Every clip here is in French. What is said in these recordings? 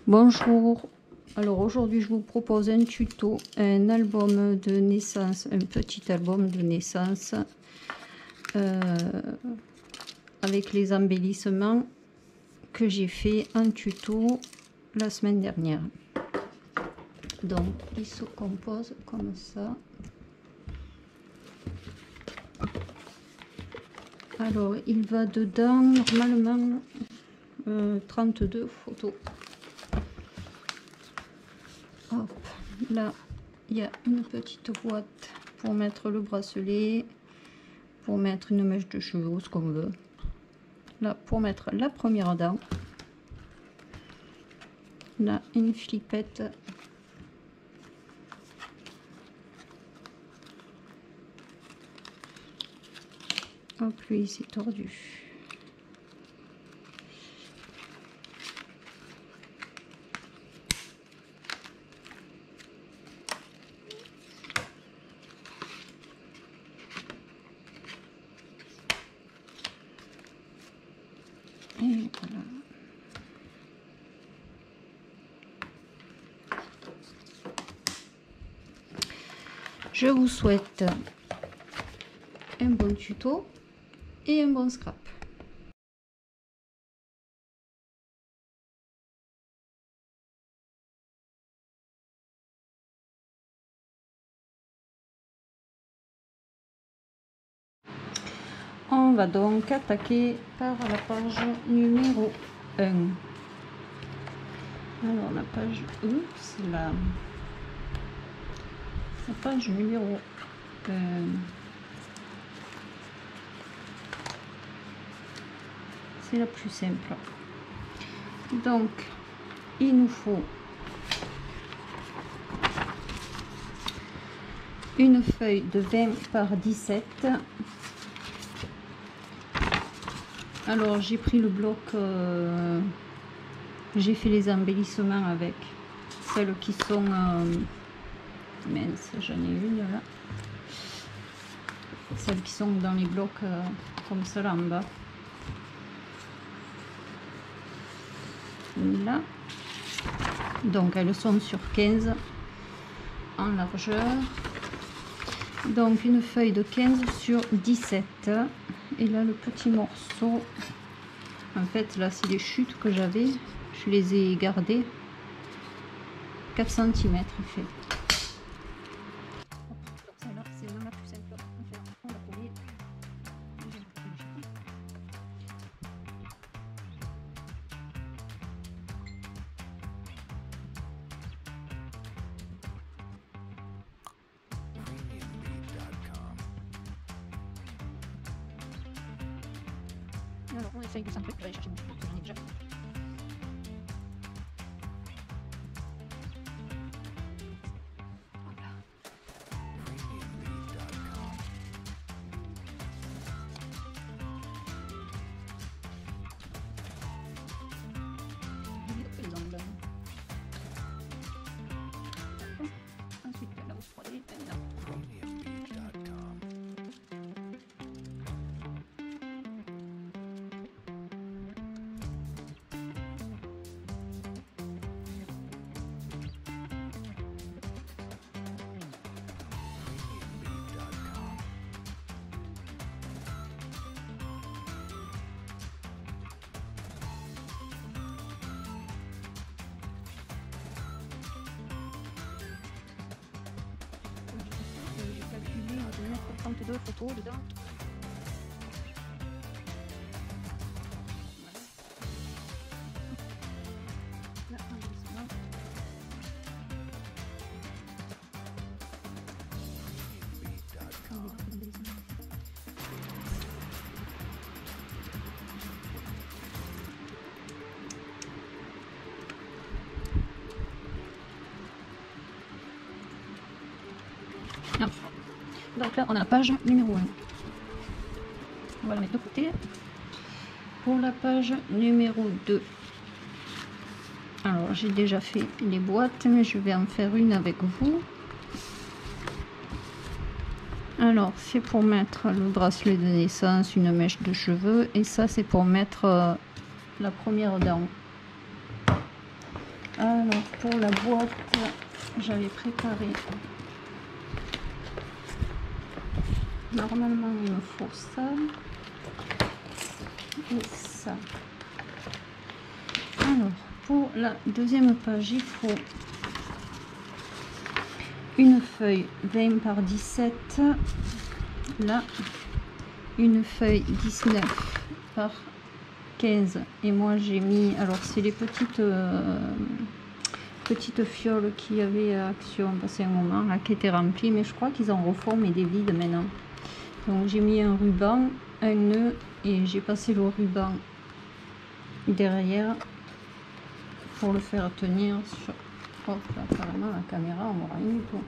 Bonjour, alors aujourd'hui je vous propose un tuto, un album de naissance, un petit album de naissance avec les embellissements que j'ai fait en tuto la semaine dernière. Donc il se compose comme ça. Alors il va dedans normalement 32 photos. Hop, là il y a une petite boîte pour mettre le bracelet, pour mettre une mèche de cheveux, ce qu'on veut. Là pour mettre la première dent. Là une flippette. Hop, lui c'est tordu. Et voilà. Je vous souhaite un bon tuto et un bon scrap. On va donc attaquer par la page numéro 1. Alors la page, oups, la page numéro 1. C'est la plus simple. Donc il nous faut une feuille de 20 par 17. Alors j'ai pris le bloc, j'ai fait les embellissements avec celles qui sont mince, j'en ai une là, celles qui sont dans les blocs comme ça là en bas, là, donc elles sont sur 15 en largeur, donc une feuille de 15 sur 17. Et là le petit morceau, en fait là c'est les chutes que j'avais, je les ai gardées, 4 cm fait. Alors on essaye de centrer, je vais aller chercher mon truc, j'en ai déjà. Voilà. Les angles. Ensuite la hausse 3D, là. J'ai calculé, on va mettre 32 photos dedans. Là, donc là on a la page numéro 1. On va le mettre de côté. Pour la page numéro 2, alors j'ai déjà fait les boîtes, mais je vais en faire une avec vous. Alors c'est pour mettre le bracelet de naissance, une mèche de cheveux, et ça c'est pour mettre la première dent. Alors pour la boîte, j'avais préparé, normalement il me faut ça et ça. Alors pour la deuxième page, il faut une feuille 20 par 17, là une feuille 19 par 15, et moi j'ai mis, alors c'est les petites fioles qui avaient Action passé un moment là, qui étaient remplies, mais je crois qu'ils en refont mais des vides maintenant. Donc j'ai mis un ruban, un nœud, et j'ai passé le ruban derrière pour le faire tenir sur... Hop là, carrément la caméra, on voit rien du tout.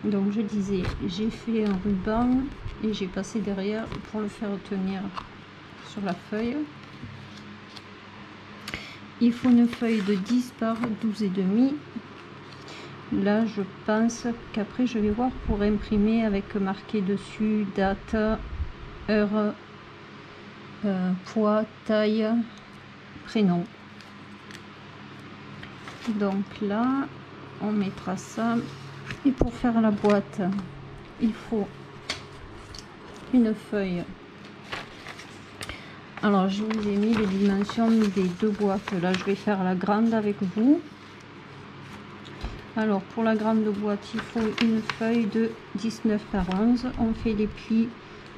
Donc je disais, j'ai fait un ruban et j'ai passé derrière pour le faire tenir sur la feuille. Il faut une feuille de 10 par 12 et demi. Là je pense qu'après je vais voir pour imprimer avec marqué dessus date, heure, poids, taille, prénom. Donc là on mettra ça, et pour faire la boîte il faut une feuille. Alors je vous ai mis les dimensions des deux boîtes. Là je vais faire la grande avec vous. Alors pour la grande boîte il faut une feuille de 19 par 11. On fait les plis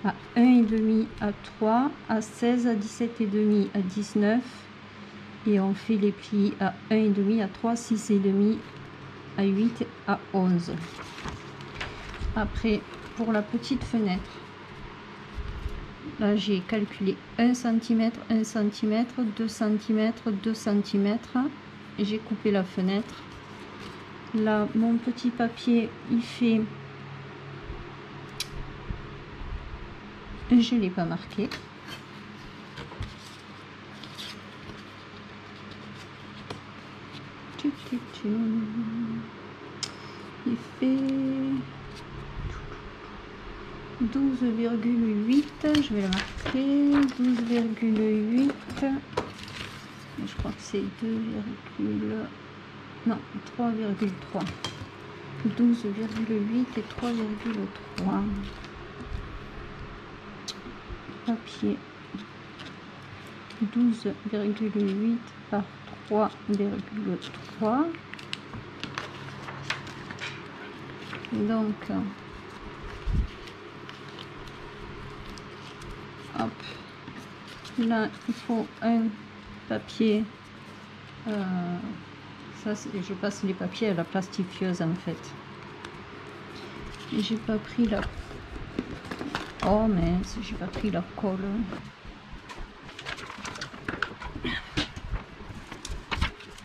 à 1,5 à 3, à 16, à 17,5, à 19, et on fait les plis à 1,5 à 3, 6,5, à 8, à 11. Après pour la petite fenêtre, là j'ai calculé 1 cm, 1 cm, 2 cm, 2 cm, et j'ai coupé la fenêtre. Là mon petit papier il fait, je ne l'ai pas marqué, il fait 12,8, je vais le marquer, 12,8, je crois que c'est 2, non, 3,3, 12,8 et 3,3. Papier 12,8 par 3,3. Donc hop, là il faut un papier, ça je passe les papiers à la plastifieuse en fait. J'ai pas pris la, oh mince, j'ai pas pris la colle.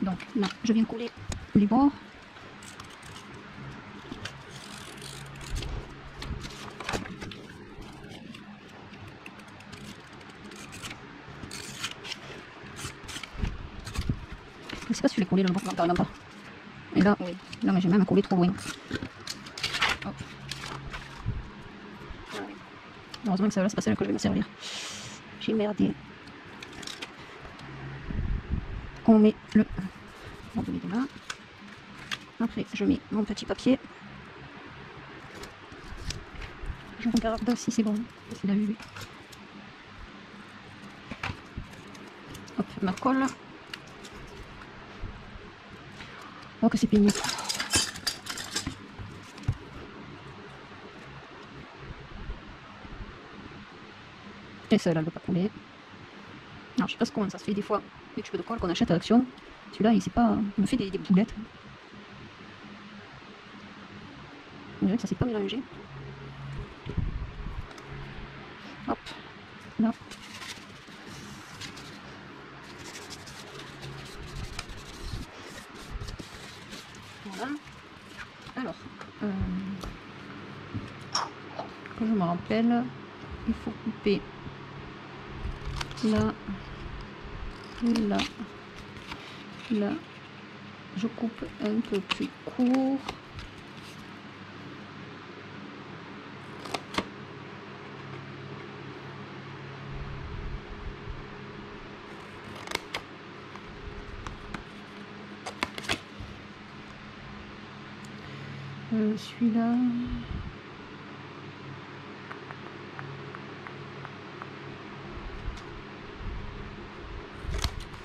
Donc là je viens coller les bords. Je sais pas si je l'ai collé le bord, non, carrément pas. Et là, oui. Là, mais j'ai même collé trop loin. Hop. Heureusement que ça, c'est pas celle que je vais me servir. J'ai merdé. On met le... On le met de là. Après, je mets mon petit papier. Je regarde si c'est bon. C'est la vue. Hop, ma colle. Oh que c'est pénible. Et celle-là, elle ne veut pas couler. Alors je sais pas comment ça se fait des fois. Les tubes de colle qu'on achète à Action. Celui-là, il sait pas. Il me fait des boulettes. On dirait que ça s'est pas mélangé. Hop. Là. Voilà. Alors, que je me rappelle, il faut couper là, là, là. Je coupe un peu plus court. Celui-là,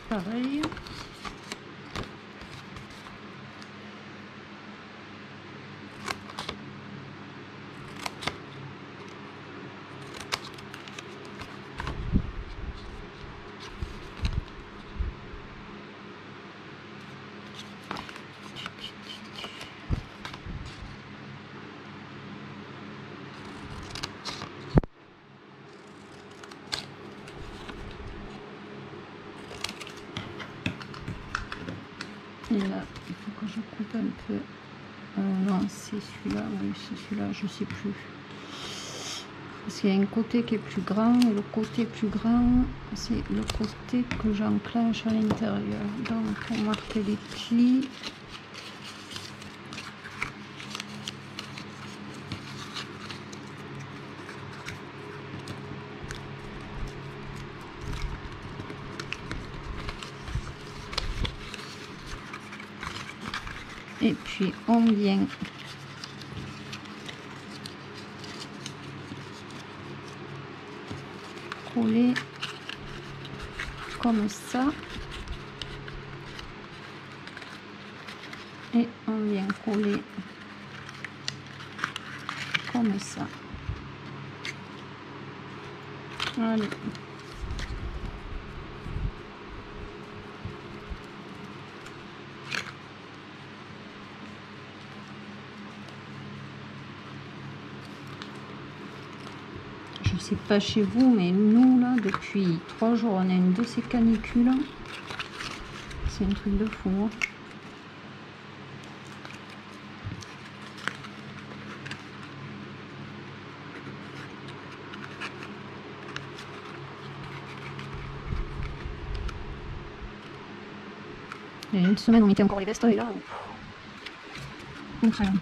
pareil. Et là, il faut que je coupe un peu. Non, c'est celui-là, oui, c'est celui-là, je sais plus. Parce qu'il y a un côté qui est plus grand, et le côté plus grand, c'est le côté que j'enclenche à l'intérieur. Donc, pour marquer les plis, et puis on vient coller comme ça et on vient coller comme ça. Allez. Je sais pas chez vous, mais nous là depuis 3 jours on a une de ces canicules, c'est un truc de fou, hein. Il y a une semaine on mettait encore les vestes et là on craint,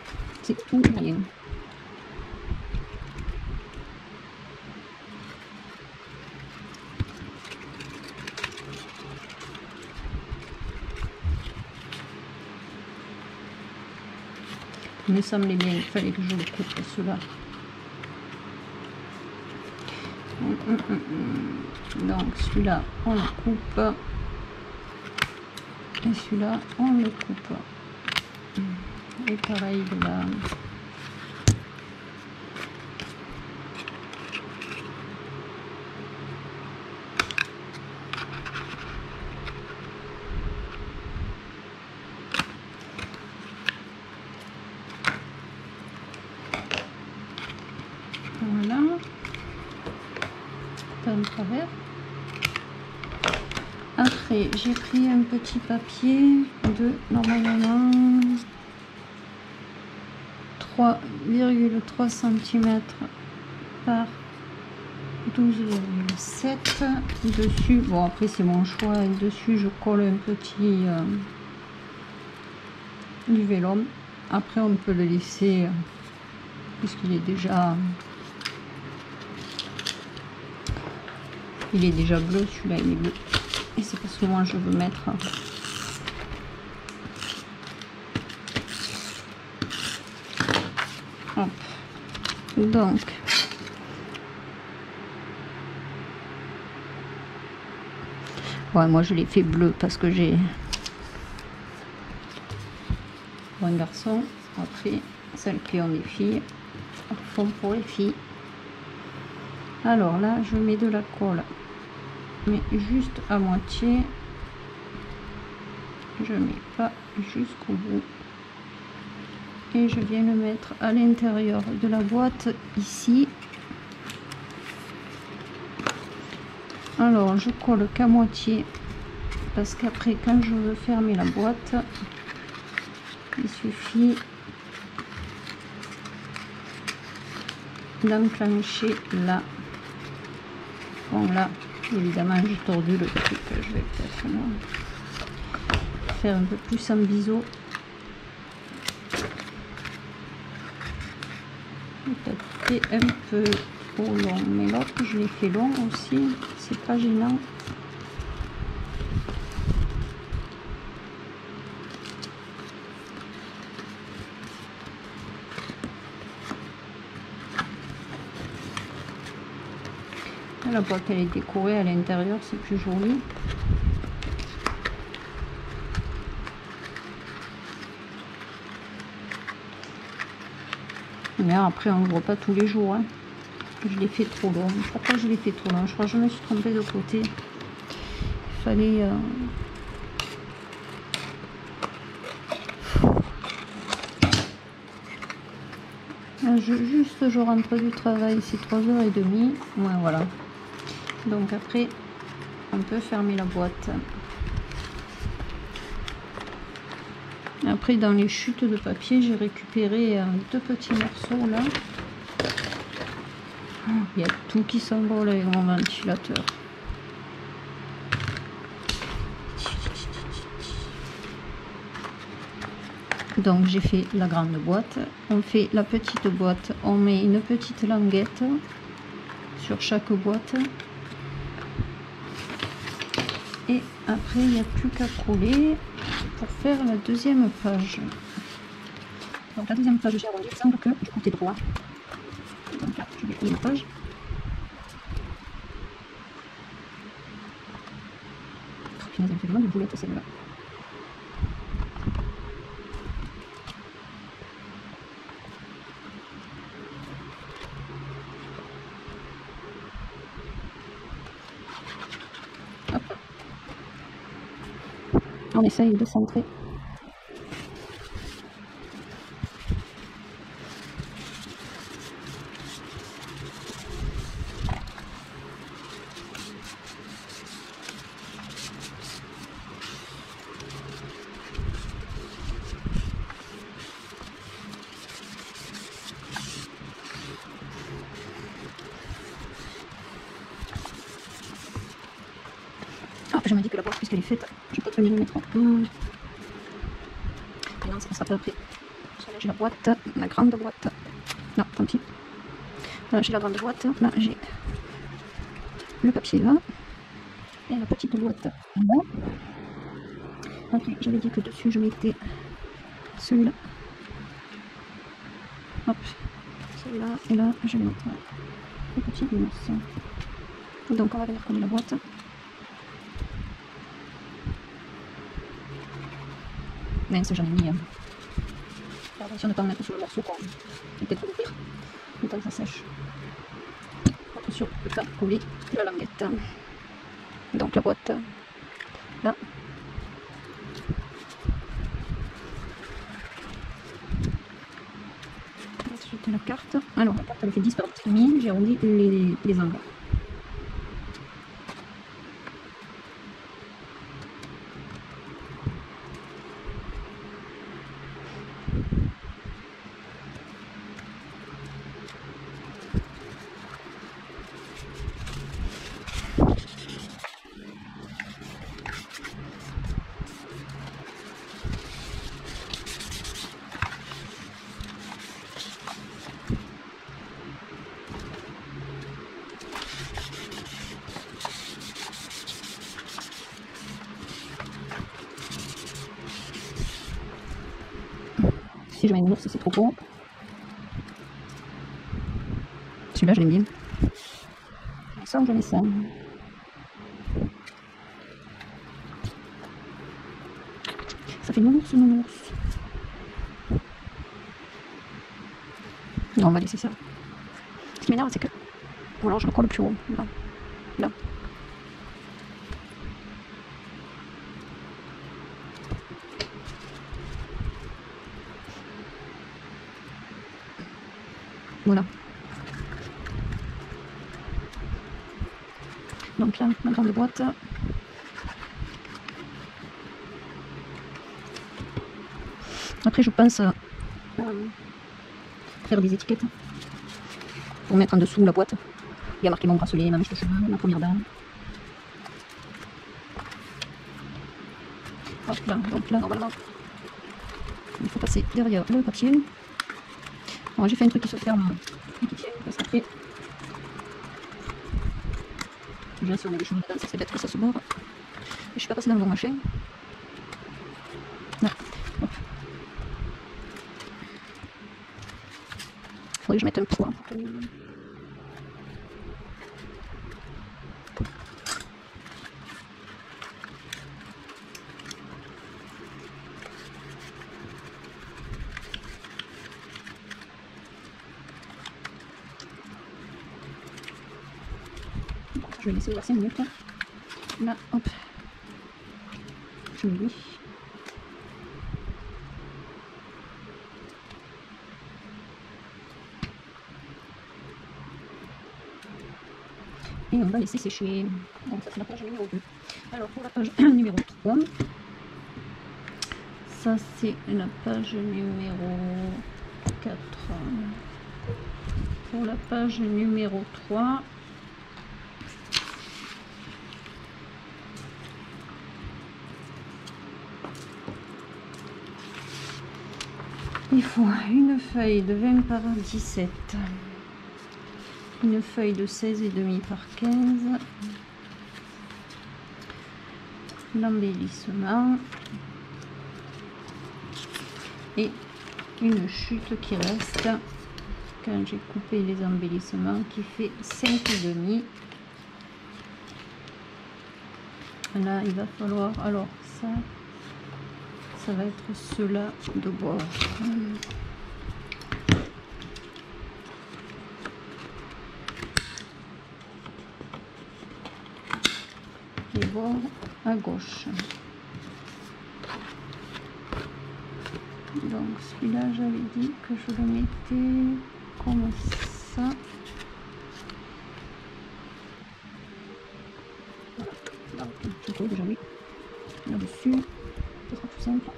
c'est tout moyen. Il me semblait bien, il fallait que je le coupe cela. Donc celui-là on le coupe et celui-là on le coupe. Et pareil de là. Voilà, un travers. Après, j'ai pris un petit papier de normalement 3,3 cm par 12,7 dessus. Bon, après c'est mon choix. Et dessus, je colle un petit du vélum. Après, on peut le laisser puisqu'il est déjà bleu. Celui-là il est bleu et c'est parce que moi je veux mettre hop. Donc ouais, moi je l'ai fait bleu parce que j'ai pour un garçon. Après celles qui ont des filles font pour les filles. Alors là je mets de la colle, mais juste à moitié, je mets pas jusqu'au bout, et je viens le mettre à l'intérieur de la boîte ici. Alors je colle qu'à moitié parce qu'après quand je veux fermer la boîte, il suffit d'enclencher là. Bon là évidemment j'ai tordu le truc, je vais peut-être faire un peu plus en biseau, peut-être fait un peu trop long, mais l'autre je l'ai fait long aussi, c'est pas gênant. La boîte elle est décorée à l'intérieur, c'est plus joli. Mais après on l'ouvre pas tous les jours. Hein. Je l'ai fait trop long. Je crois pas que je l'ai fait trop long. Je crois que je me suis trompée de côté. Il fallait... Juste je rentre du travail, c'est 3h30. Ouais, voilà. Donc après, on peut fermer la boîte. Après, dans les chutes de papier, j'ai récupéré 2 petits morceaux là. Il y a tout qui s'envole avec mon ventilateur. Donc j'ai fait la grande boîte, on fait la petite boîte, on met une petite languette sur chaque boîte. Et après il n'y a plus qu'à coller pour faire la deuxième page. Donc la deuxième page j'ai arrondi, il semble que du côté droit. Donc là je vais coller la page. Je vais faire une boulette celle-là. On essaye de centrer. Je me dis que la boîte, puisqu'elle est faite, je peux peut-être venir le mettre en non, ça sera pas après. Là j'ai la boîte, la grande boîte. Non, tant pis. Là j'ai la grande boîte, là j'ai le papier là. Et la petite boîte là. Après, j'avais dit que dessus je mettais celui-là. Hop, celui-là, et là je vais mettre le petit morceau. Donc on va venir coller la boîte. Même si j'en ai mis. Faire attention de ne pas mettre sur le morceau qu'on peut-être l'ouvrir. Le temps que ça sèche. Attention de ne pas coller la languette. Donc la boîte là. Ensuite la carte. Alors la carte elle fait 10 par 10,5. J'ai arrondi les angles. Si je mets une ours, c'est trop gros. Celui-là, je l'aime bien. Ça, je mets ça. Ça fait nounours. Non, on va laisser ça. Ce qui m'énerve, c'est que... Ou alors je le colle plus haut. Là. Là. Voilà. Donc là, ma grande boîte. Après, je pense faire des étiquettes pour mettre en dessous la boîte. Il y a marqué mon bracelet, ma mèche de cheveux, ma première dame. Hop là, donc là, normalement, il faut passer derrière le papier. Bon, j'ai fait un truc qui se ferme et qui tient, parce qu'après, déjà si on met des choses dedans, ça c'est bête que ça se barre. Je suis pas passée dans le bon machin. Non. Hop. Faudrait que je mette un poids. Je vais laisser ouvert 5 minutes. Là, hop, je mets lui. Et on va laisser sécher. Donc ça c'est la page numéro 2. Alors pour la page numéro 3, ça c'est la page numéro 4. Pour la page numéro 3, il faut une feuille de 20 par 17, une feuille de 16,5 par 15, l'embellissement et une chute qui reste quand j'ai coupé les embellissements qui fait 5,5. Là il va falloir, alors ça va être cela de bord. Les bords à gauche. Donc celui-là j'avais dit que je le mettais comme ça. Voilà. Donc je peux déjà mis là-dessus. Ce sera tout simple.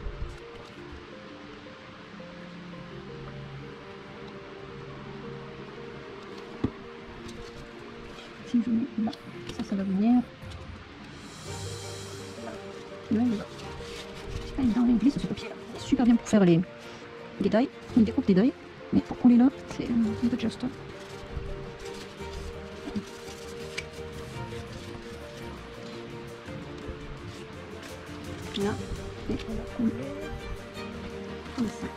Si je mets là, ça va venir. Là, c'est pas évident, il glisse ce papier là. C'est super bien pour faire les détails, il découpe des détails, mais pour coller là, c'est un peu juste. Là, et on va coller comme ça.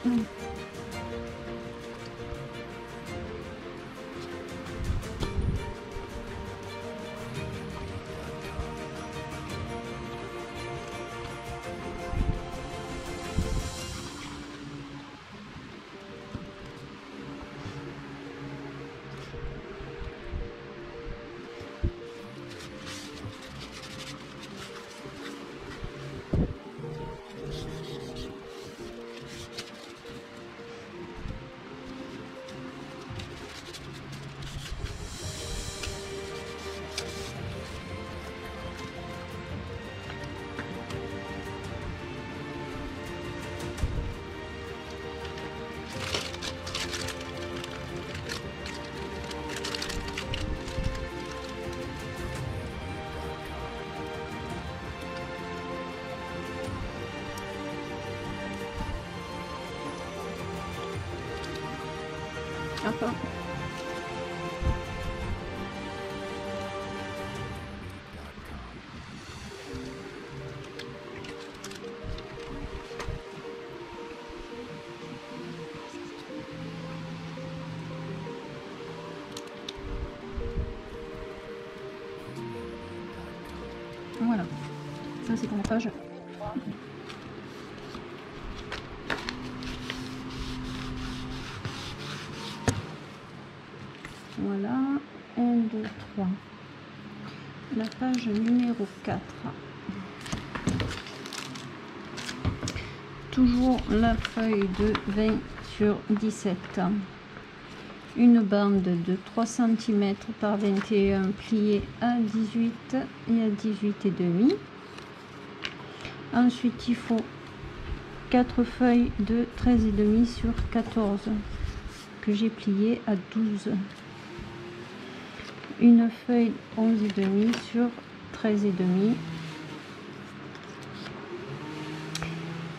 Attends. Voilà, ça c'est pour la page. Voilà, 1, 2, 3. La page numéro 4. Toujours la feuille de 20 sur 17. Une bande de 3 cm par 21 pliée à 18 et à 18,5. Ensuite, il faut 4 feuilles de 13,5 sur 14 que j'ai plié à 12. Une feuille 11,5 sur 13,5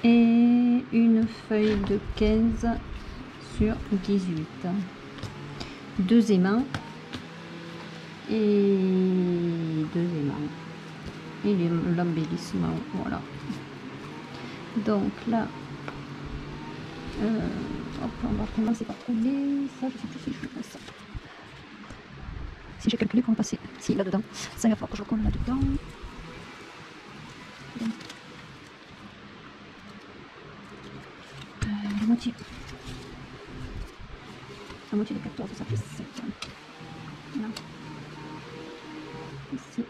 et une feuille de 15 sur 18. 2 aimants et 2 aimants et l'embellissement. Voilà. Donc là, hop, on va commencer par coller ça. Je sais plus si je fais ça. Si j'ai calculé comment passer, si là-dedans, ça va falloir que je colle là-dedans. La moitié. La moitié de 14, ça fait 7. Là. ici.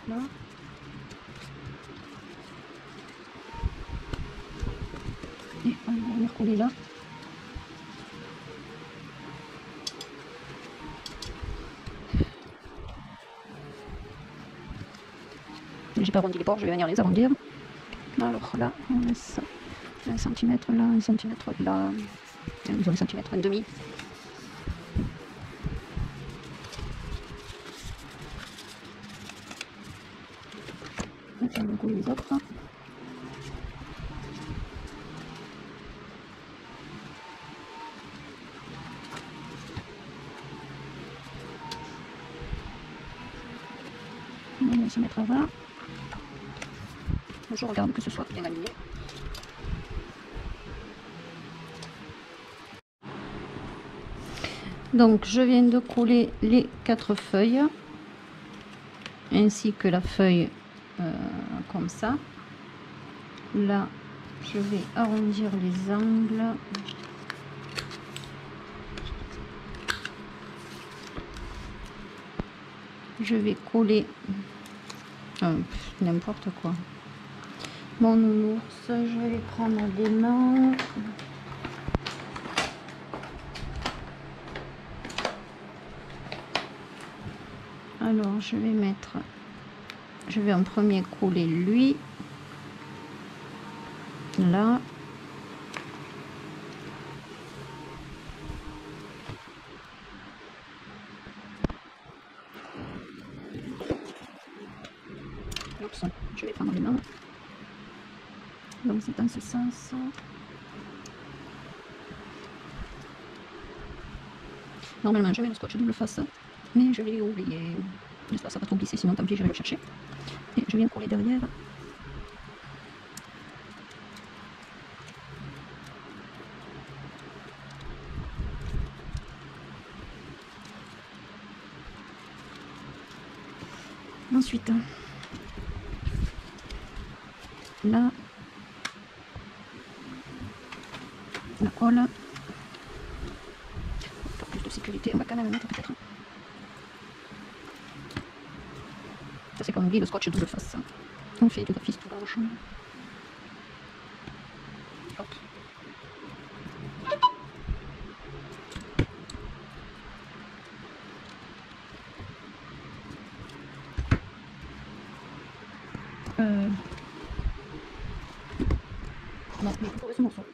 Là. Et on va venir coller là. J'ai pas arrondi les bords, je vais venir les arrondir. Alors là, on laisse 1 cm là, 1 cm là, disons 1 cm, un demi. On va coller les autres. On va se mettre là. Je regarde que ce soit bien aligné. Donc je viens de coller les 4 feuilles ainsi que la feuille comme ça. Là je vais arrondir les angles. Je vais coller n'importe quoi. Mon nounours, je vais prendre des mains. Alors je vais en premier coller lui là. Oups, je vais prendre les mains. Donc c'est dans ce sens. Normalement j'avais le scotch double face, mais je l'ai oublié. J'espère que ça va trop glisser, sinon tant pis, je vais le chercher. Et je viens coller derrière. Ensuite, là, la colle. Pour plus de sécurité, on va quand même mettre peut-être. Ça c'est comme on dit le scotch double face. On fait de la fistourage. Hop. Non, mais il faut ce morceau.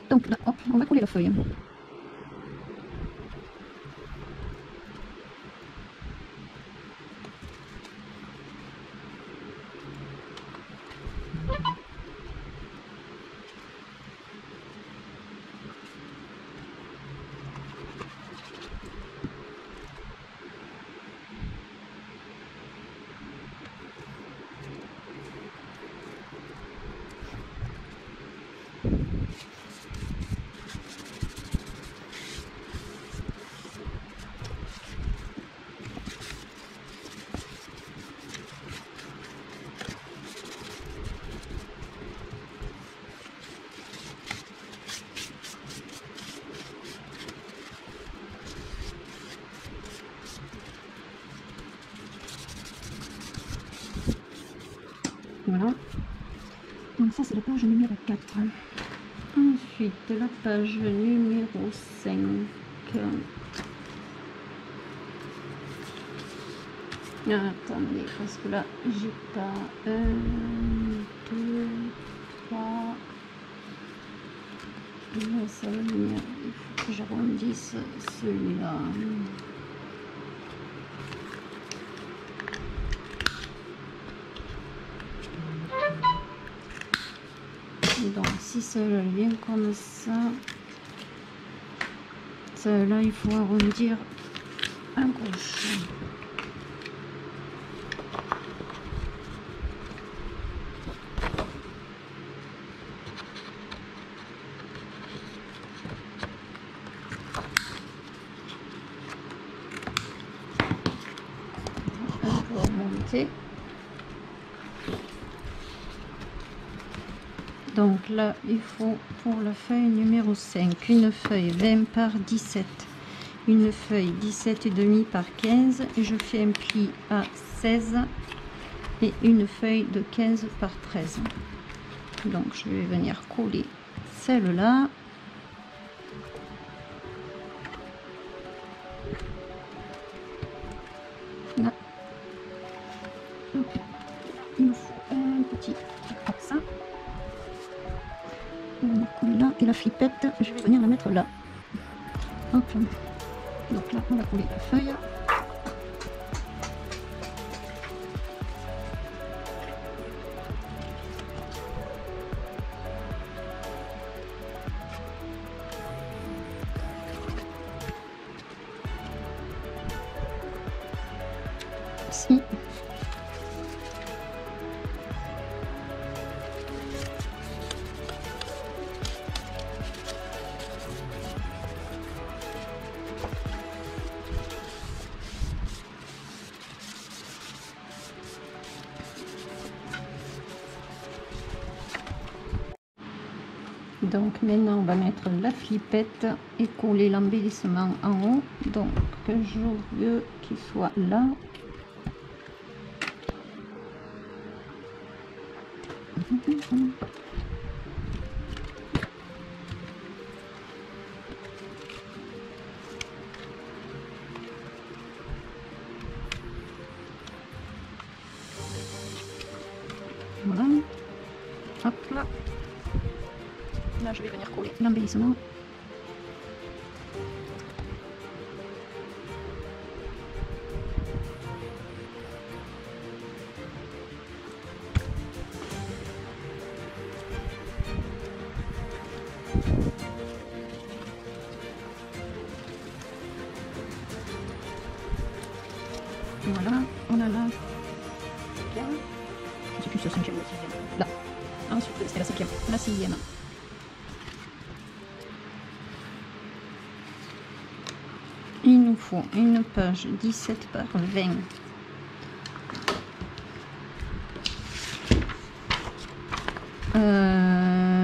Donc là, hop, on va coller la feuille. Voilà. Donc ça c'est la page numéro 4. Ensuite la page numéro 5. Attendez, parce que là j'ai pas 1, 2, 3. Là ça va venir. Il faut que j'arrondisse celui-là. Donc si celle vient comme ça, celle-là il faut arrondir à gauche. On va monter. Donc là, il faut pour la feuille numéro 5, une feuille 20 par 17. une feuille 17,5 par 15 et je fais un pli à 16 et une feuille de 15 par 13. Donc je vais venir coller celle-là. Là. Il me faut un petit comme ça. On va coller là et la flippette, je vais venir la mettre là. Hop. Donc là, on va coller la feuille. Ici. Donc maintenant on va mettre la flippette et coller l'embellissement en haut. Donc je veux qu'il soit là. Voilà. Hop là. Là, je vais venir coller l'embellissement. Voilà, on a là. Je sais plus si c'est 5e ou 6e. Là. Ensuite, c'est la 5e, la 6e. Il nous faut une page 17 par 20.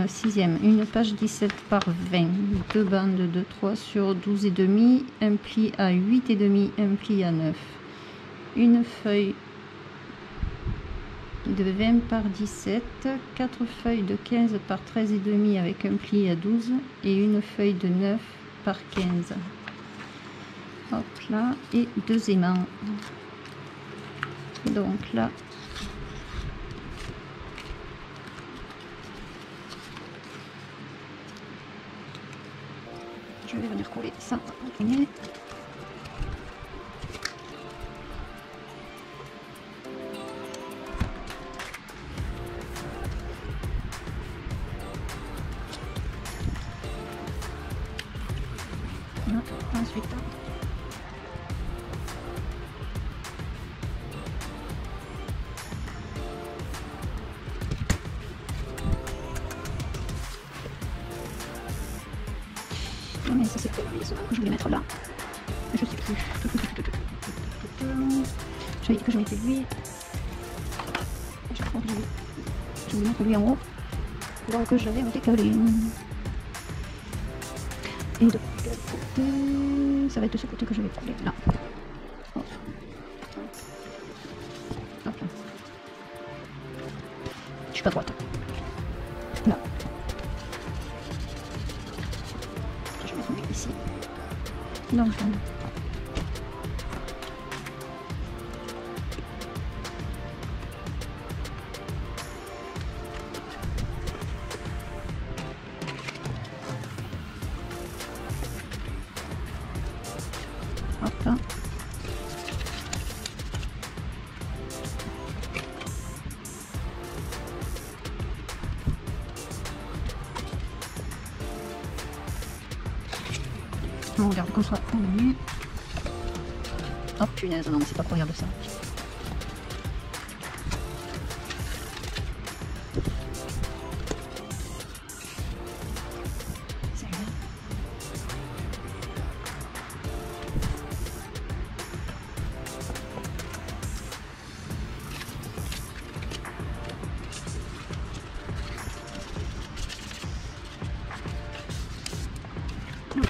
Sixième, une page 17 par 20. Deux bandes de 3 sur 12,5. Un pli à 8,5. Un pli à 9. Une feuille de 20 par 17. 4 feuilles de 15 par 13,5 avec un pli à 12. Et une feuille de 9 par 15. Hop là, et 2 aimants. Donc là, je vais venir coller ça en premier. Voilà, ensuite. Mais ça c'est quoi, je vais les mettre là. Je sais plus. J'avais dit que je mettais lui. Je crois que je vais mettre lui en haut. Donc j'avais décalé. Et de quel côté? Ça va être de ce côté que je vais coller là. Hop. Hop là. Je suis pas droite. Là. Je vais mettre ici. Donc hop là. On regarde qu'on soit aligné. Oh punaise, non, c'est pas croyable ça.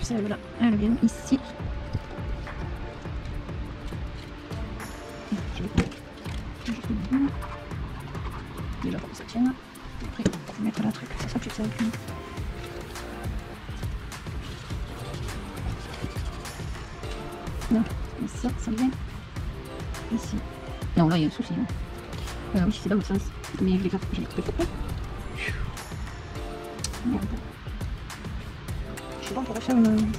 Celle-là, elle vient ici. jusqu'au bout. Déjà pour que ça tienne. Après, on va mettre la truc, ça sera plus simple. Non, ça vient ici. Non, là il y a un souci. Hein. Oui, c'est dans l'autre sens. Mais je l'ai coupé pourquoi. Merde. Je suis bon pour refaire une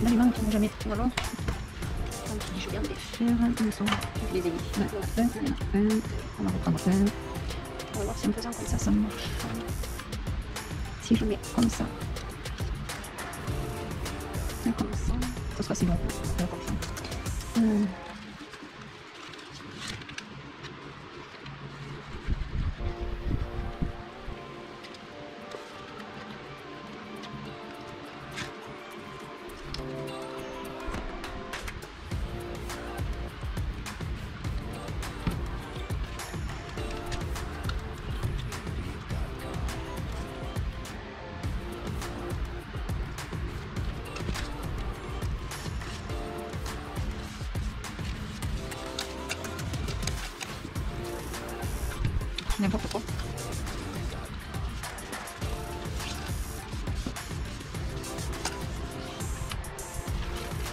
aliment qui n'ont jamais été avant. Donc je viens de les faire. Ils sont. Je les ai mis. Ouais, il y en a un. On va reprendre un. On va voir si en faisant comme ça marche. Si je mets comme ça. Et comme ça. Ça sera assez bon. Comme ça. N'importe quoi.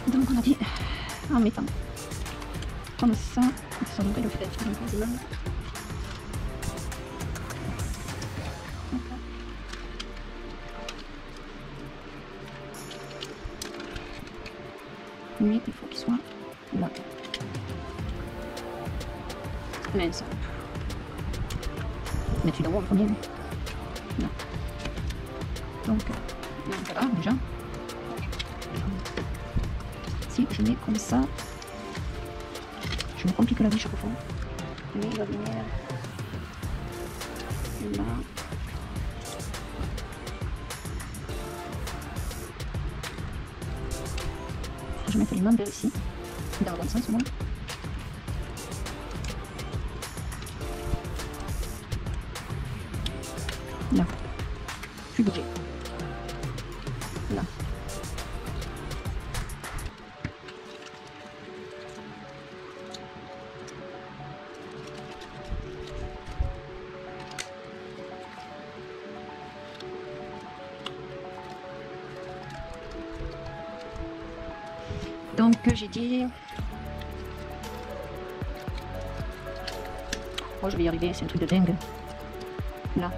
Donc on a dit en mettant comme ça, ça devrait le faire quasiment. Lui, il faut qu'il soit là. Mince. Mais tu dois en premier. Non. Donc, ça va déjà. Si je mets comme ça, je me complique la vie chaque fois. Mais il va venir là. Je mets les mains vers ici, dans le bon sens au moins. Là, plus bouger. Là. Donc j'ai dit, oh je vais y arriver, c'est un truc de dingue. Là.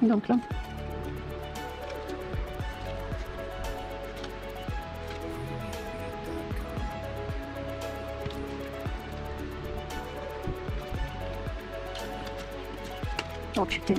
Donc là. Oh putain.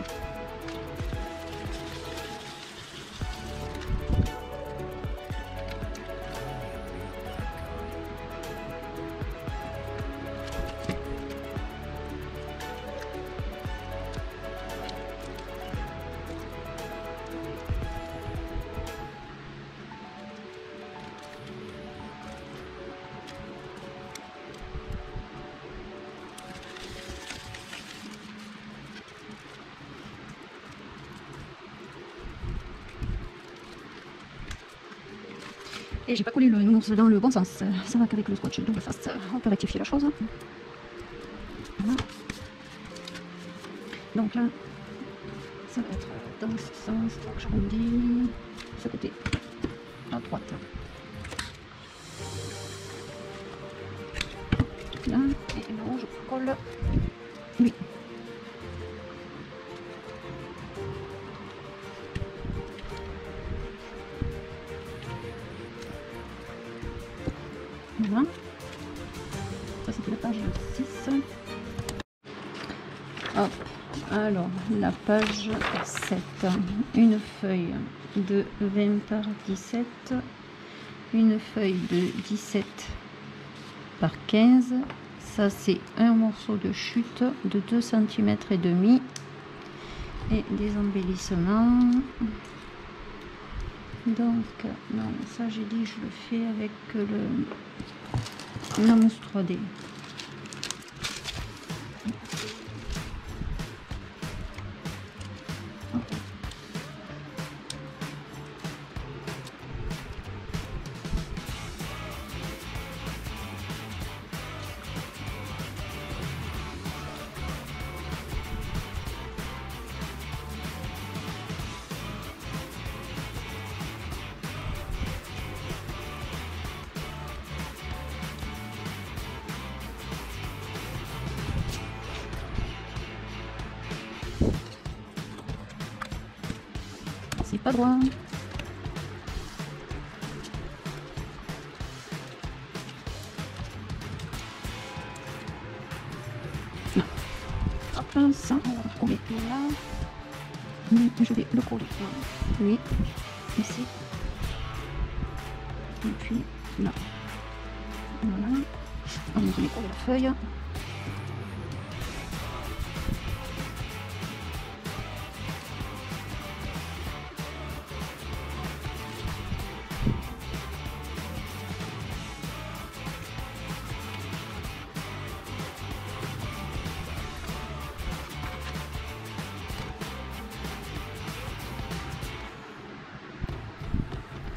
Et j'ai pas collé le nounours dans le bon sens. Ça va qu'avec le scotch double face, on peut rectifier la chose. Voilà. Donc là, ça va être dans ce sens. Donc j'arrondis ce côté à droite. là, et le rouge colle lui. Voilà, ça c'était la page 6. Hop. Alors la page 7, une feuille de 20 par 17, une feuille de 17 par 15, ça c'est un morceau de chute de 2 cm et demi et des embellissements. Donc non, ça j'ai dit je le fais avec la mousse 3D. C'est pas droit. Non. Hop là, ça, on va le coller là. Je vais le coller là. Oui, ici. Et puis là. Voilà. On va coller la feuille.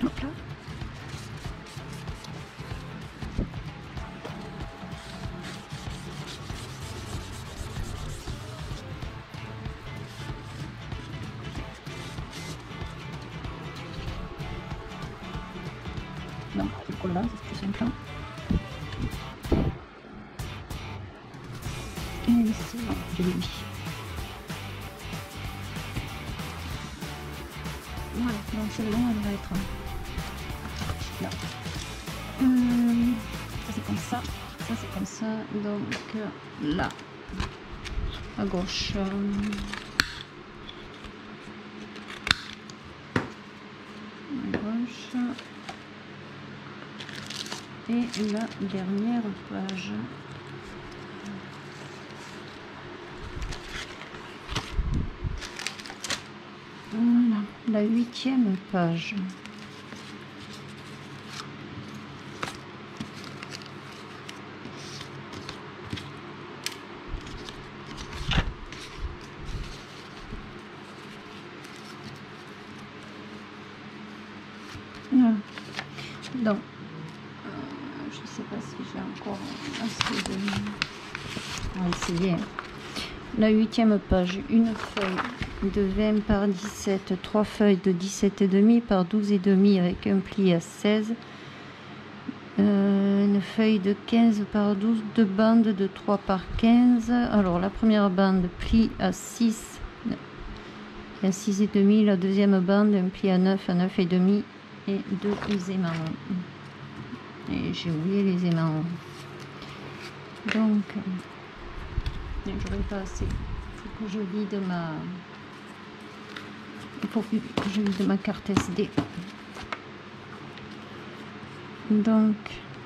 Hop là. Non, je le colle là, c'est plus simple. Et ici, non, je l'ai mis. Voilà, donc celle-là, elle va être là. Ça c'est comme ça c'est comme ça, donc là, à gauche. À gauche. Et la dernière page. Voilà, la 8e page. Voilà. Donc, je ne sais pas si j'ai encore assez de... On va essayer. La 8e page, une feuille de 20 par 17, 3 feuilles de 17,5 par 12,5 avec un pli à 16, une feuille de 15 par 12, deux bandes de 3 par 15. Alors la première bande pli à 6, à 6,5, la deuxième bande un pli à 9, à 9,5 et 2 aimants. Et j'ai oublié les aimants. Donc, j'aurais pas assez. Il faut que je vide ma... Il faut que je vide ma carte SD. Donc,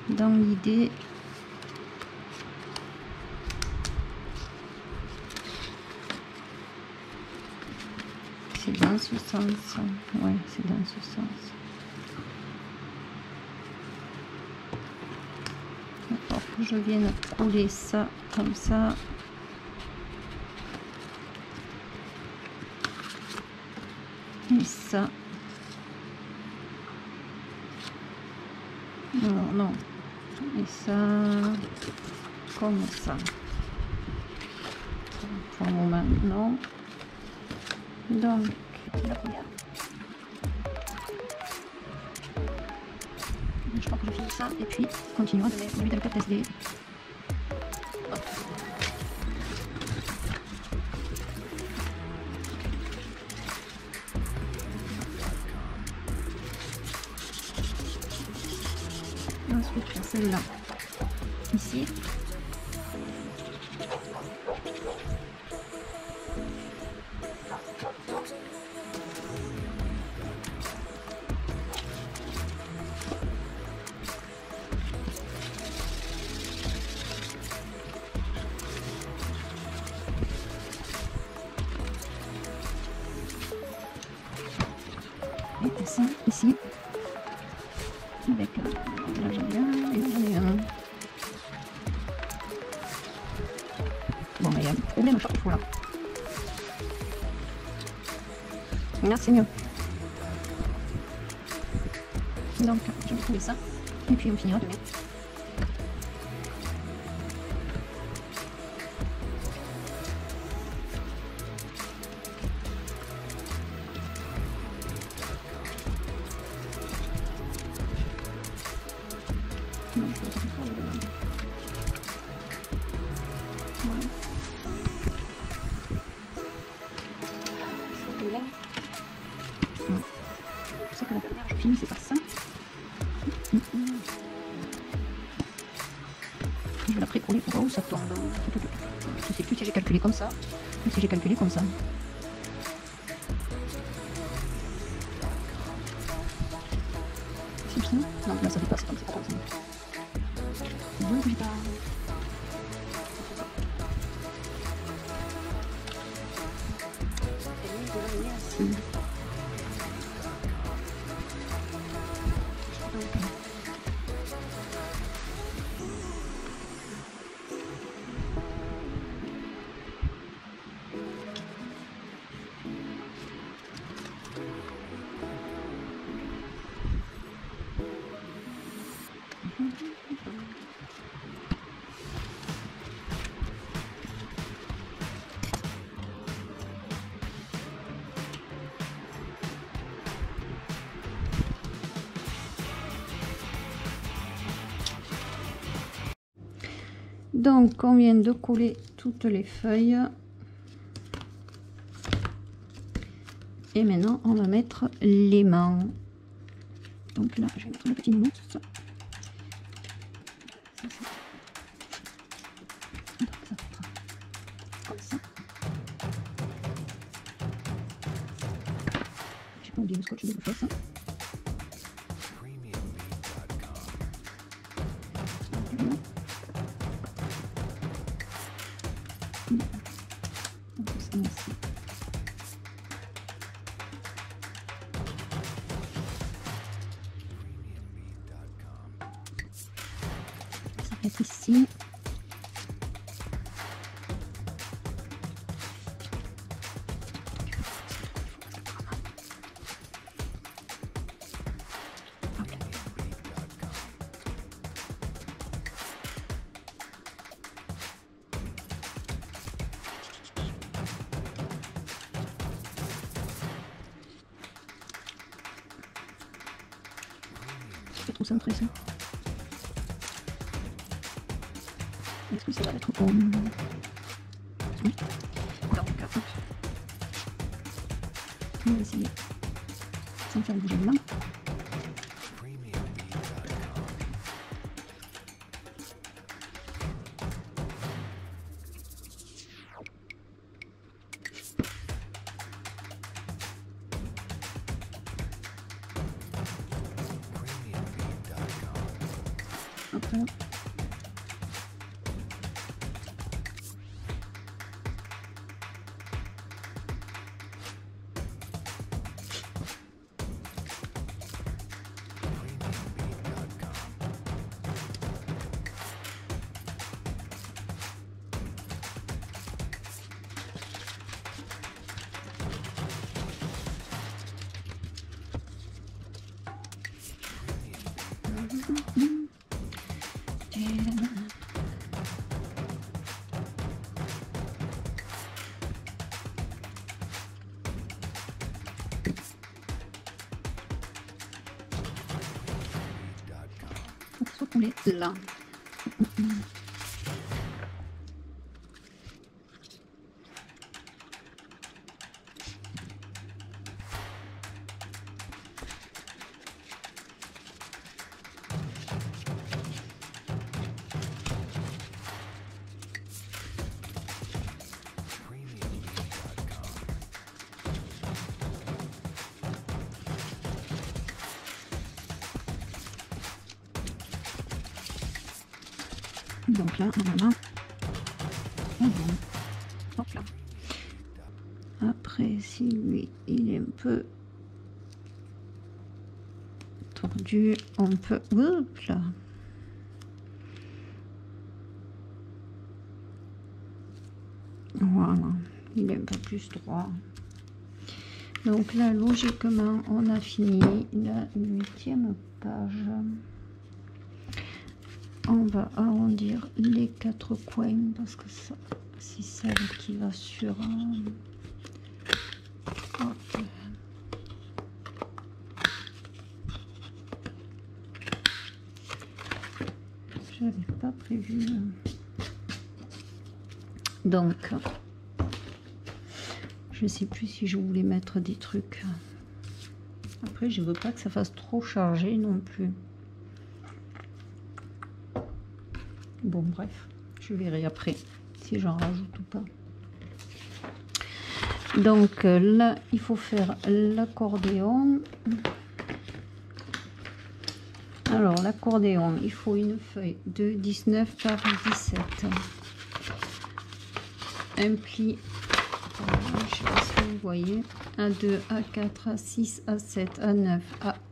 dans l'idée, c'est dans ce sens. Ouais, c'est dans ce sens. D'accord, que je vienne coller ça comme ça. Et ça. Non, non. Et ça. Comme ça. Pour le moment, non. Donc, la première. Je crois que je finis ça et puis continuons de mettre le carte SD. Hop. Ensuite, je fais celle-là ici. Et ça ici. Avec là j'en ai un et là j'en ai un. Bon mais il y a un problème à chaque fois là. Là c'est mieux. Donc je vais trouver ça. Et puis on finira de mettre. Je sais que la dernière je finis c'est pas ça. Je vais la précoller pour voir où ça tombe. Je sais plus si j'ai calculé comme ça ou si j'ai calculé comme ça. C'est ça? Non, là ça dépasse comme c'est pas comme ça. Donc j'ai pas. Donc on vient de coller toutes les feuilles et maintenant on va mettre l'aimant. Donc là je vais mettre le petit mousse. Ça, comme ça. J'ai pas oublié le scotch de la face. Ça va être ici. C'est trop centré ça. Est-ce que ça va être bon? Oui. Donc, hop. On va essayer sans faire bouger les mains. Hop là. Faut couler là. Donc là, normalement, hop là. Après, si lui, il est un peu tordu, on peut... Hop là. Voilà, il est un peu plus droit. Donc là, logiquement, on a fini la 8e page. On va arrondir les 4 coins parce que ça, c'est celle qui va sur... Hop. J'avais pas prévu. Donc, je sais plus si je voulais mettre des trucs. Après, je veux pas que ça fasse trop chargé non plus. Bon, bref, je verrai après si j'en rajoute ou pas. Donc là, il faut faire l'accordéon. Alors, l'accordéon, il faut une feuille de 19 par 17. Un pli, je sais pas si vous voyez, A2, A4, A6, A7, A9,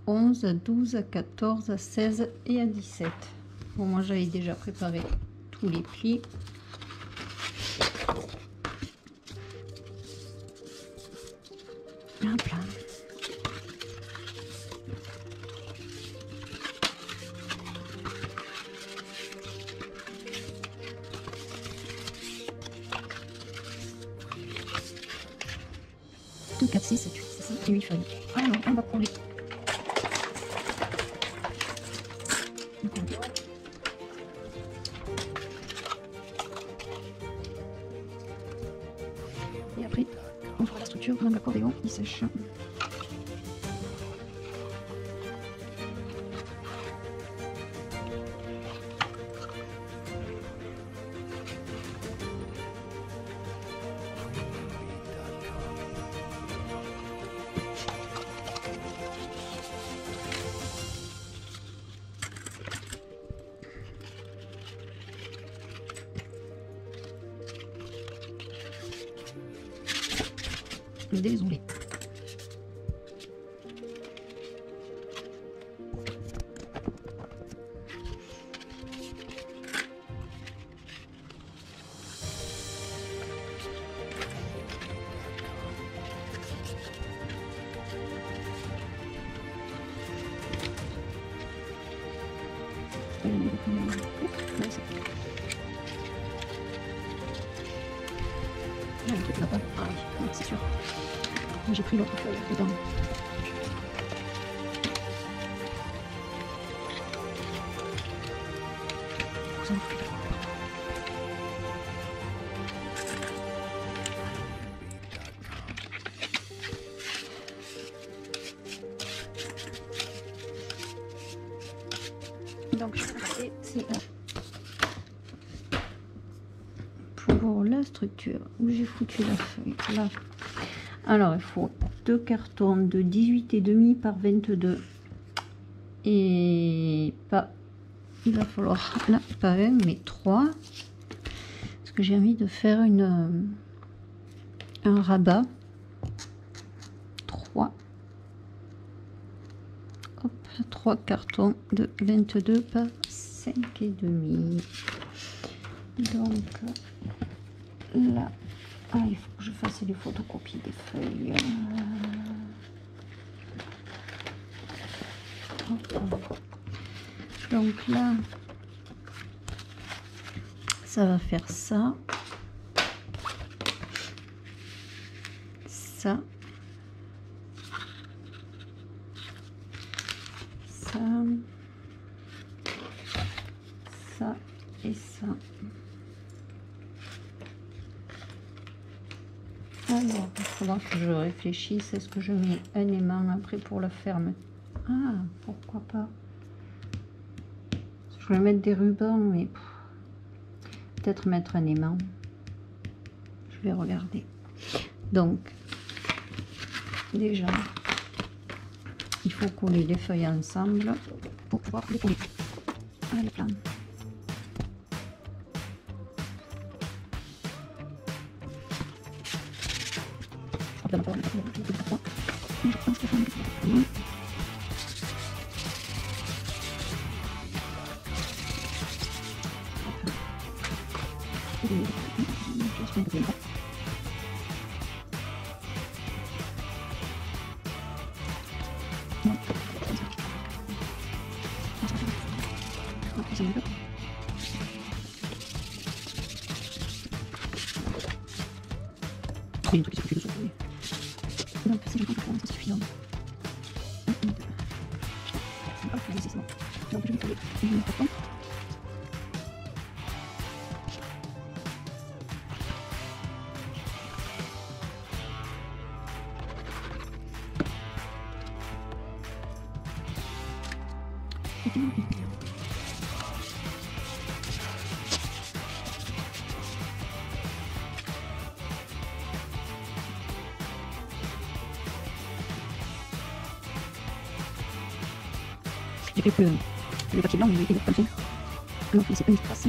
A11, A12, A14, A16 et A17. Bon, moi j'avais déjà préparé tous les plis. Hop là. Deux, 4, 6, 7, 8, 6 et 8 feuilles. Alors, on va coller. Et après, on fera la structure dans l'accordéon, il sèche. Désolée. C'est sûr. J'ai pris l'autre feuille dedans. Donc je vais regarder si pour la structure où j'ai foutu la feuille là. Alors il faut 2 cartons de 18,5 par 22 et pas, il va falloir là pas un mais 3 parce que j'ai envie de faire un rabat. 3 cartons de 22 par 5,5. Donc là, il faut que je fasse les photocopies des feuilles. Donc là, ça va faire ça, ça, ça et ça. Alors, il faudra que je réfléchisse. Est-ce que je mets un aimant après pour la ferme? Ah, pourquoi pas. Je vais mettre des rubans, mais peut-être mettre un aimant. Je vais regarder. Donc, déjà, il faut coller les feuilles ensemble pour pouvoir les coller. Voilà le plan. Il y a un truc qui s'occupe de ça. Donc, si je comprends, c'est suffisant. Hop, là, c'est bon. Donc, je vais coller une autre. J'ai fait que le papier blanc, il était comme ça. Alors que c'est pas une trace.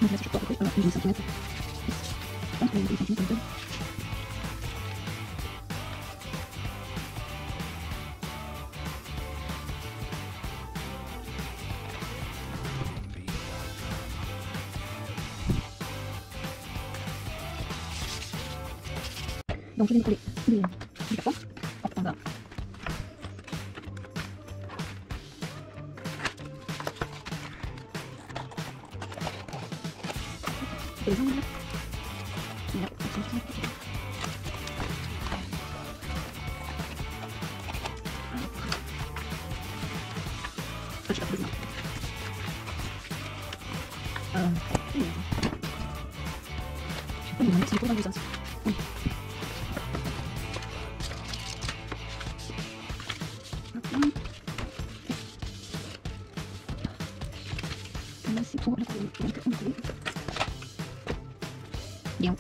Donc là, je peux couper une centimètre. Je pense qu'il y a une centimètre. Donc je vais coller des cartons. Hop, on va. Les angles. Et là, on va je sais pas plus non. C'est quoi dans le sens? Oui. Là, c'est pour la coller. Donc, on colle. Bien.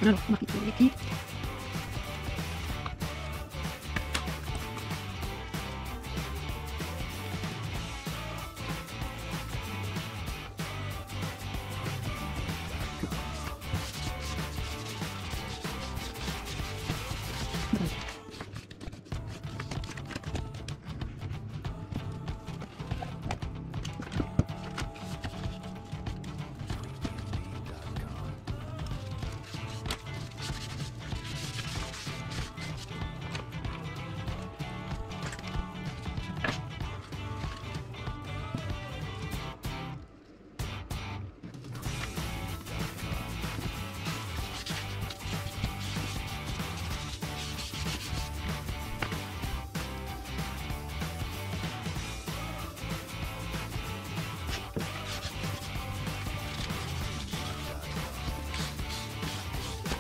Alors, on va appliquer les pieds.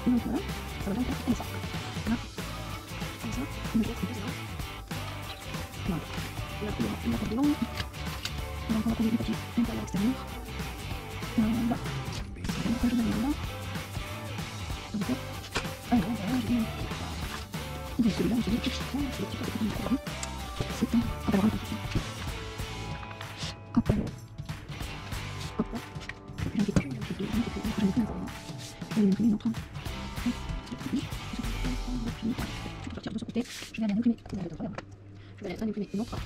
Donc voilà, ça va donc être comme ça. Là, comme ça, on va mettre comme ça. Voilà. Là, il y aura une corde longue. Donc on va coller du papier intérieur-extérieur. Là. Donc je vais aller là. Donc là. Alors voilà, j'ai mis. Et celui-là, j'ai mis tout ça. C'est le petit peu de coller. C'est un. Hop, alors un peu. Hop, alors. Hop là. J'ai un petit peu. Je vais imprimer une autre. Sortir de ce côté, je vais aller imprimer. Je vais aller imprimer une autre.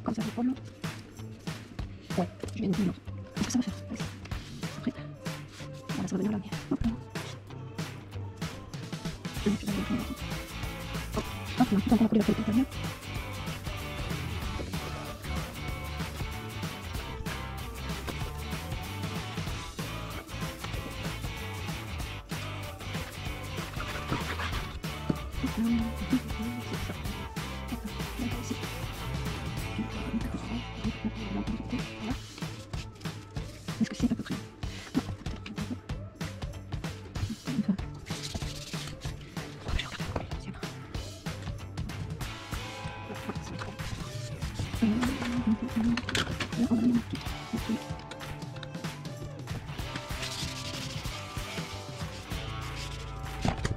Comme ça, je forme. Ouais, je vais imprimer une autre. Qu'est-ce que ça va faire? Après, voilà, ça va venir là. Hop là. Hop là, donc on va coller la feuille intérieure. Est-ce que c'est à peu près?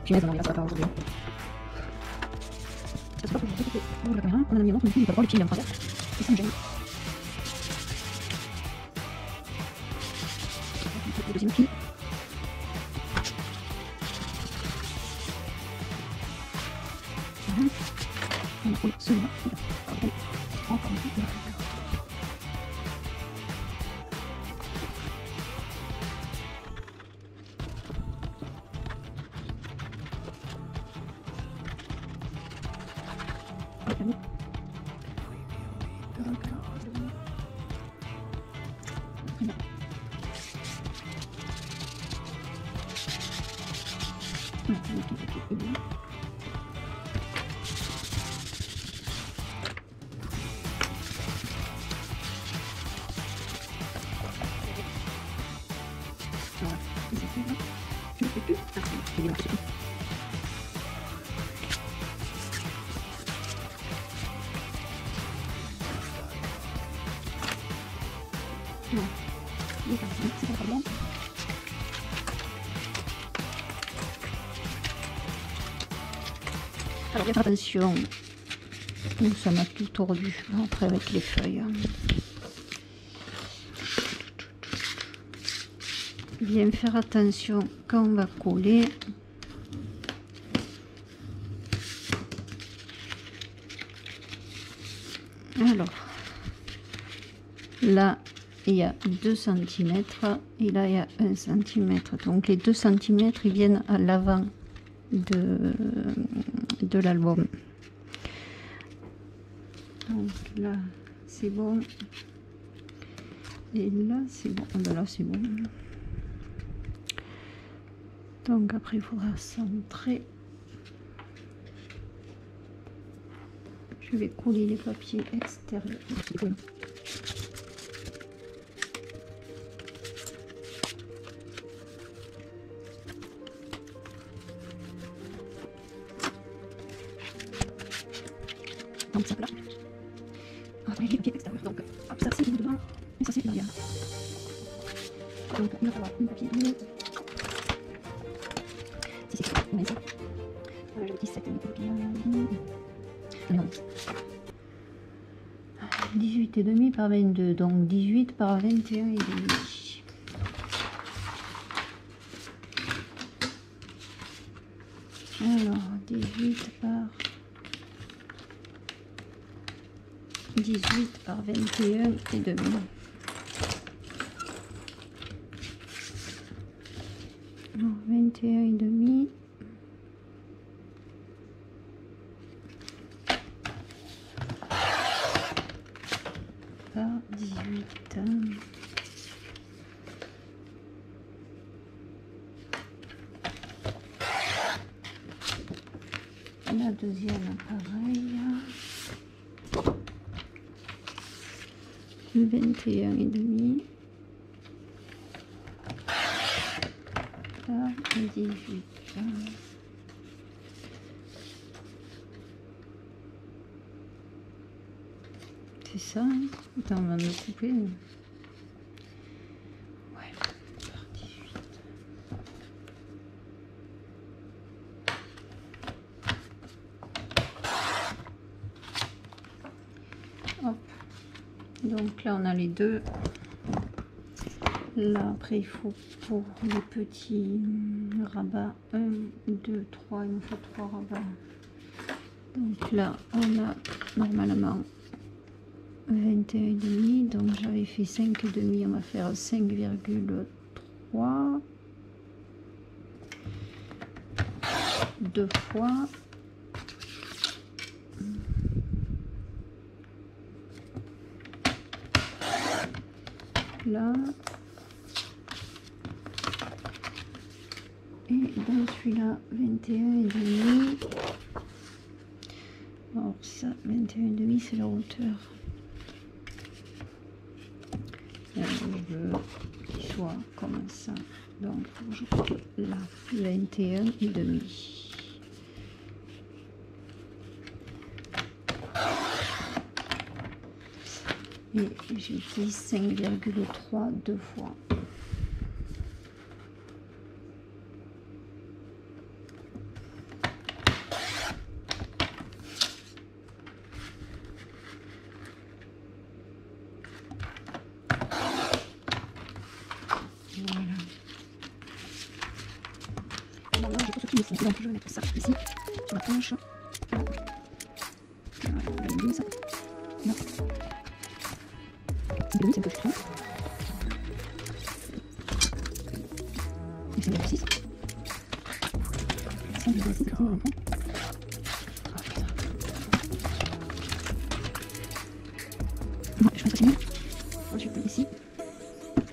Punaise, non, là, ça va pas aujourd'hui. Ça se passe pour la caméra. On a mis un autre, mais il va voir le pied, il est en travers. Et ça me gêne. Le deuxième pied. Voilà. On a collé celui-là. Encore un peu. Alors bien faire attention, nous sommes tout tordu après avec les feuilles. Bien faire attention quand on va coller. Alors là il y a 2 cm et là il y a 1 cm, donc les 2 cm ils viennent à l'avant de l'album. Donc là c'est bon et là c'est bon. Ah ben là c'est bon. Donc après il faudra centrer. Je vais coller les papiers extérieurs. Donc ça là. Après les papiers extérieurs. Donc hop, ça c'est devant et ça c'est derrière. Donc il va falloir un papier bleu. Si c'est ça, on met ça. Voilà, je dis 7 18,5 par 22, donc 18 par 21,5. Alors 18 par 21,5. Alors 21,5. Par 18. La deuxième pareil. 21,5 par 18. C'est ça, hein. Attends, on va me couper. Ouais, par 18. Hop. Donc là, on a les deux. Là, après, il faut pour les petits rabats 1, 2, 3. Il nous faut 3 rabats. Donc là, on a normalement 21,5, donc j'avais fait 5,5, on va faire 5,3. 2 fois. Là. Et dans celui-là, 21,5. Alors ça, 21,5, c'est la hauteur. Je veux qu'il soit comme ça. Donc, je coupe là, 21,5. Et j'ai dit 5,3 2 fois. Donc je vais mettre ça ici, sur la planche. Voilà, je vais ça. Là. C'est un peu trop. Et c'est le 6. Ça, je vais essayer de faire un peu. Bon, je fais ça, c'est mieux. Ensuite, ici.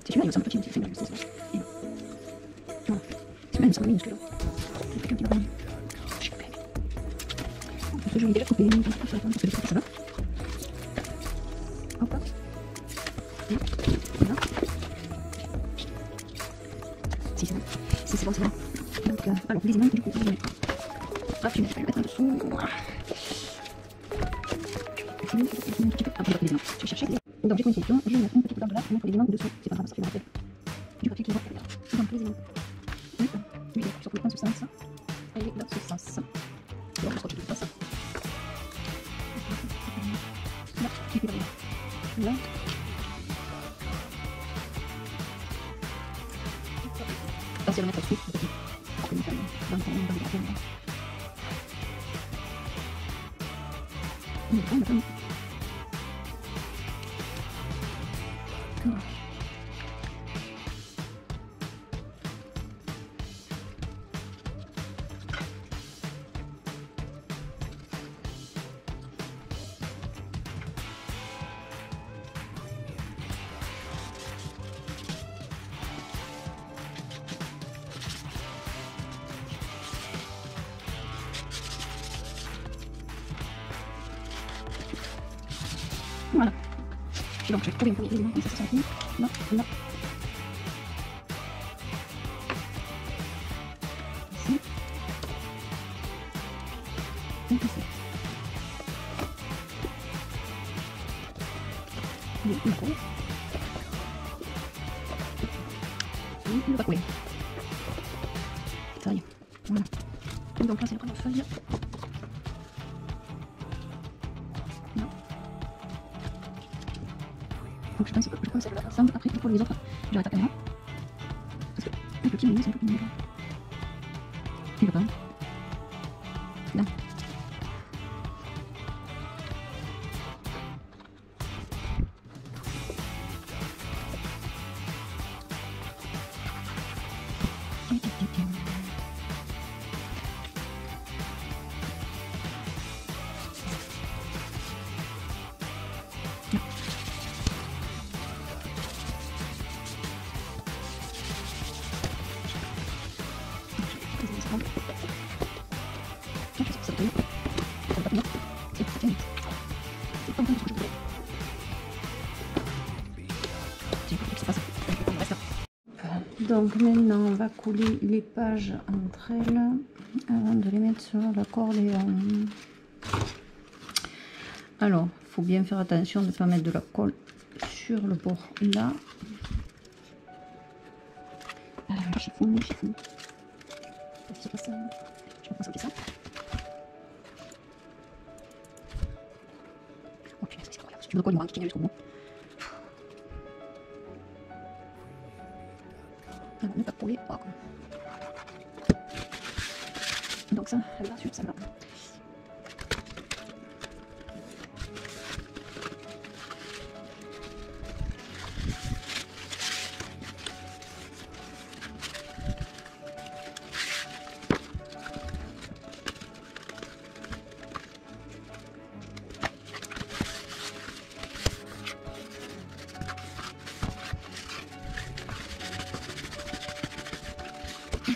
C'est celui-là, il me semble petit, il me semble petit. Et là. Voilà. Celui-là, il me semble minuscule. Je vais déjà couper, parce que ça va. Hop. Et voilà. Si c'est bon. Si c'est bon, c'est bon. Donc, alors, les imams, du coup, je vais mettre. Hop, je vais mettre en dessous. Voilà. Je vais mettre un petit peu. Après, les imams. Je vais chercher. Donc, j'ai pris une solution. Je vais mettre un petit peu d'ordre là pour mettre les imams dessous. C'est pas grave, ça fait la tête. Du papier qui va. Donc, les imams. Oui, surtout dans ce sens. Et dans ce sens. Donc, je crois que je fais ça. Là, et puis là. Ça, c'est le mettre au-dessus. Voilà. Et donc je vais trouver un peu les éléments comme ça, ça s'en là, là. Ici. Et ici. Et le coller. Et le coller. Ça y est. Voilà. Et donc là c'est la première feuille. Donc je pense que ça va ensemble. Après pour les autres, j'arrête la caméra. Parce que le petit menu c'est un peu plus dur. Il va pas. Là. Donc maintenant on va couler les pages entre elles avant de les mettre sur l'accordéon. Alors il faut bien faire attention de ne pas mettre de la colle sur le bord là. Chiffon. Je vais passer ça. Oh putain, c'est incroyable. Tu veux quoi, il me qui tient jusqu'au bout. Alors, ne pas couler. Oh, donc ça, elle va sur celle-là.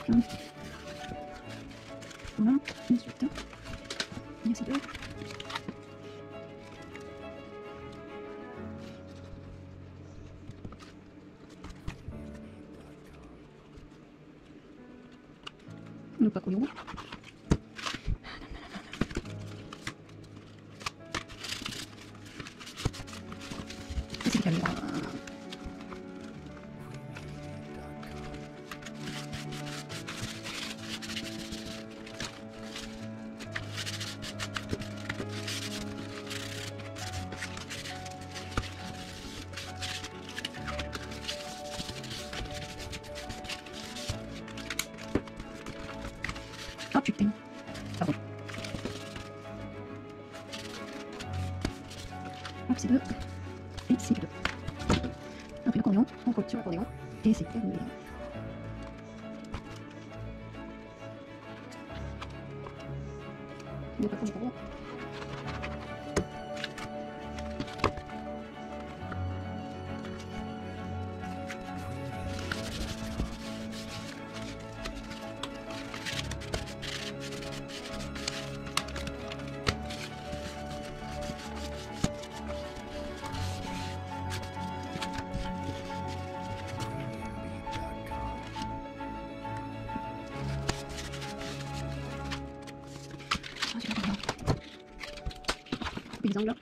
là. Voilà, ensuite, il y a ces deux. Ne pas couler rouge. Et c'est calme. Hop, tu t'aimes. Pardon. Hop, c'est deux. Et c'est deux. Après l'accordéon, on colle sur l'accordéon. Et c'est terminé. Donc après, c'est bon. Les angles.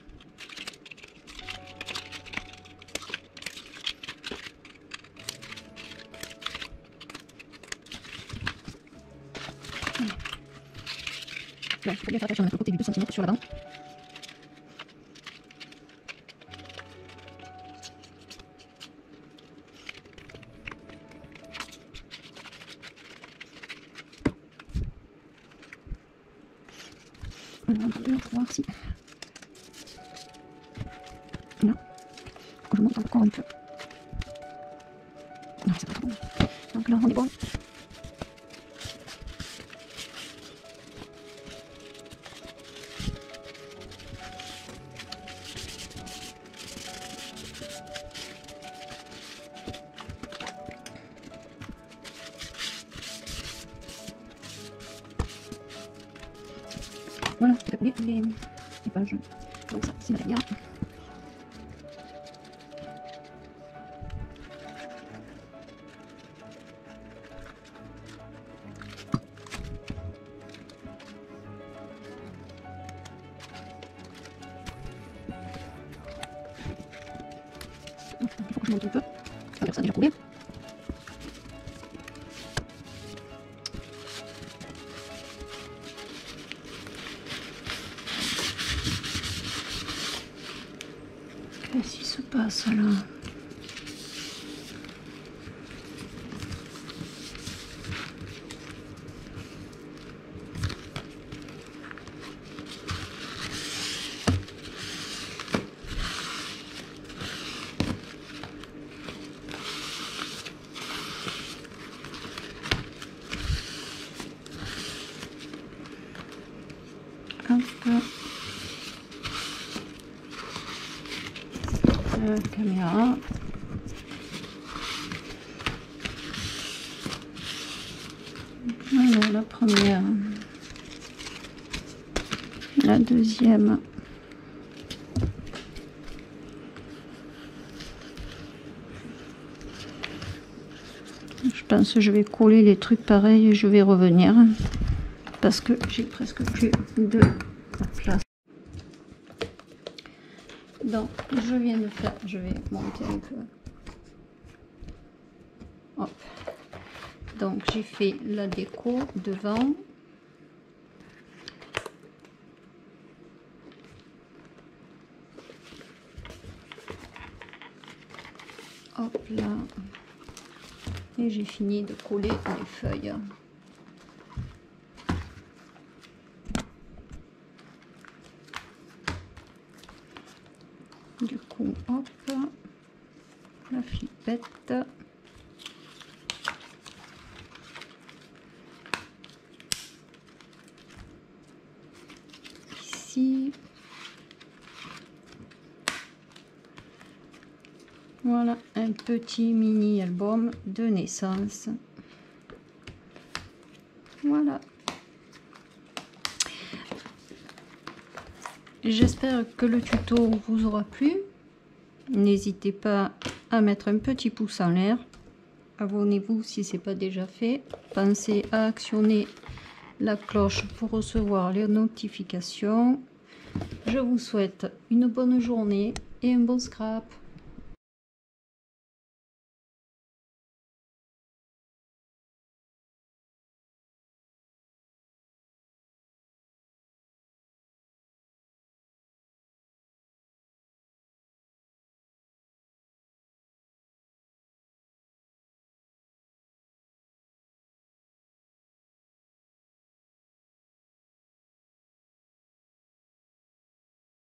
Là, il faut bien faire attention à mettre le côté du 2 cm sur l'avant. Alors, on va voir si... Là, je monte encore un peu. Non, c'est pas trop bon. Donc là, on est bon. Voilà, je vais coller les pages. Donc ça, c'est la dernière. Il faut que je monte un peu. Avec ça déjà coulé. Qu'est-ce qui se passe là? La caméra. Alors la première, la deuxième. Je pense que je vais coller les trucs pareils et je vais revenir parce que j'ai presque plus de place. Donc je viens de faire, je vais monter un peu. Hop. Donc j'ai fait la déco devant. Hop là. Et j'ai fini de coller les feuilles. Du coup, hop, la flippette. Ici. Voilà un petit mini album de naissance. Voilà. J'espère que le tuto vous aura plu. N'hésitez pas à mettre un petit pouce en l'air. Abonnez-vous si ce n'est pas déjà fait. Pensez à actionner la cloche pour recevoir les notifications. Je vous souhaite une bonne journée et un bon scrap.